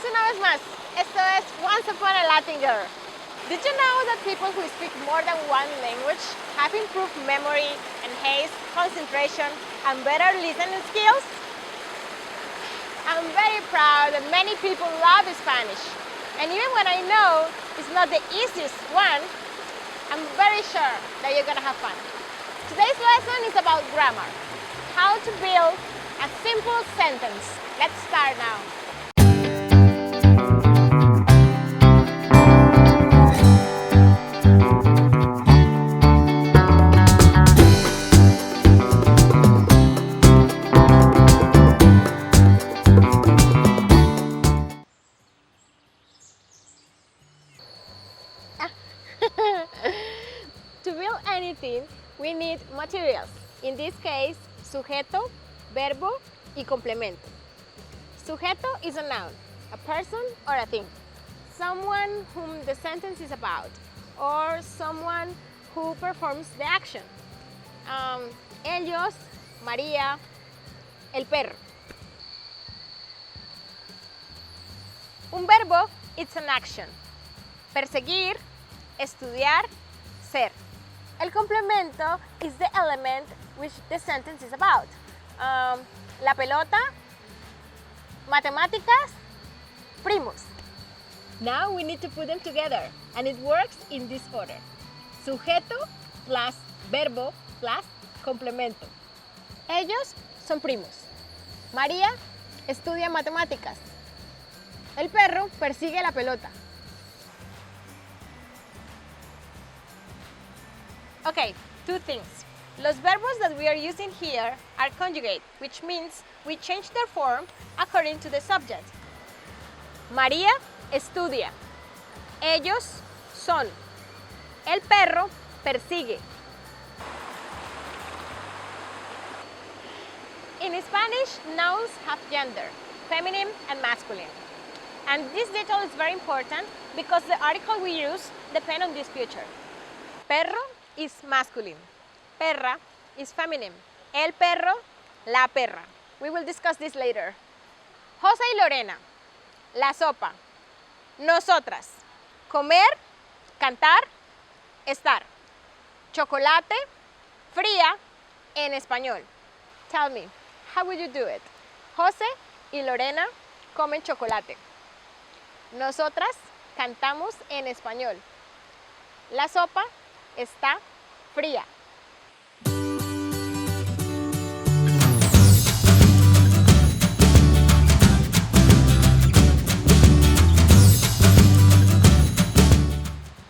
Bienvenidos una vez más. Esto es Once Upon a Latin Girl. Did you know that people who speak more than one language have improved memory, enhanced concentration, and better listening skills? I'm very proud that many people love Spanish. And even when I know it's not the easiest one, I'm very sure that you're gonna have fun. Today's lesson is about grammar. How to build a simple sentence. Let's start now. To build anything, we need materials. In this case, sujeto, verbo, y complemento. Sujeto is a noun, a person or a thing. Someone whom the sentence is about, or someone who performs the action. Ellos, María, el perro. Un verbo, it's an action. Perseguir, estudiar, ser. El complemento is the element which the sentence is about. La pelota, matemáticas, primos. Now we need to put them together, and it works in this order. Sujeto plus verbo plus complemento. Ellos son primos. María estudia matemáticas. El perro persigue la pelota. Okay, two things. Los verbos that we are using here are conjugate, which means we change their form according to the subject. María estudia. Ellos son. El perro persigue. In Spanish, nouns have gender, feminine and masculine. And this detail is very important because the article we use depends on this future. Perro is masculine. Perra is feminine. El perro, la perra. We will discuss this later. José y Lorena, la sopa. Nosotras, comer, cantar, estar. Chocolate, fría, en español. Tell me, how would you do it? José y Lorena comen chocolate. Nosotras cantamos en español. La sopa está fría.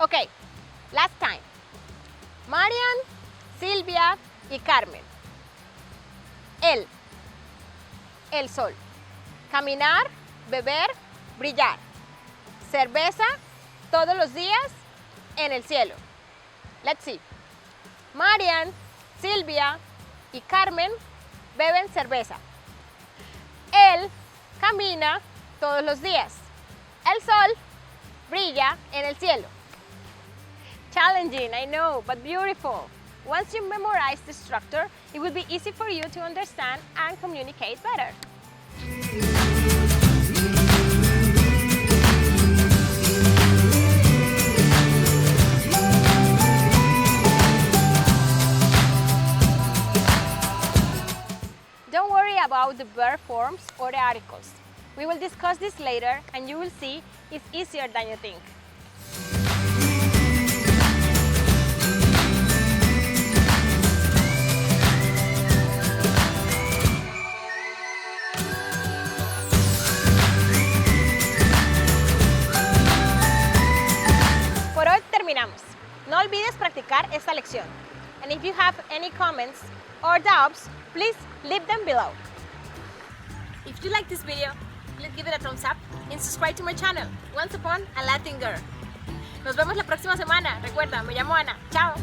Okay, last time. Marian, Silvia y Carmen. El sol. Caminar, beber, brillar. Cerveza todos los días en el cielo. Let's see. Marian, Silvia y Carmen beben cerveza. Él camina todos los días. El sol brilla en el cielo. Challenging, I know, but beautiful. Once you memorize the structure, it will be easy for you to understand and communicate better. Don't worry about the verb forms or the articles. We will discuss this later and you will see it's easier than you think. Por hoy terminamos. No olvides practicar esta lección. And if you have any comments or doubts, please leave them below. If you like this video, please give it a thumbs up and subscribe to my channel, Once Upon a Latin Girl. Nos vemos la próxima semana. Recuerda, me llamo Ana. Chao.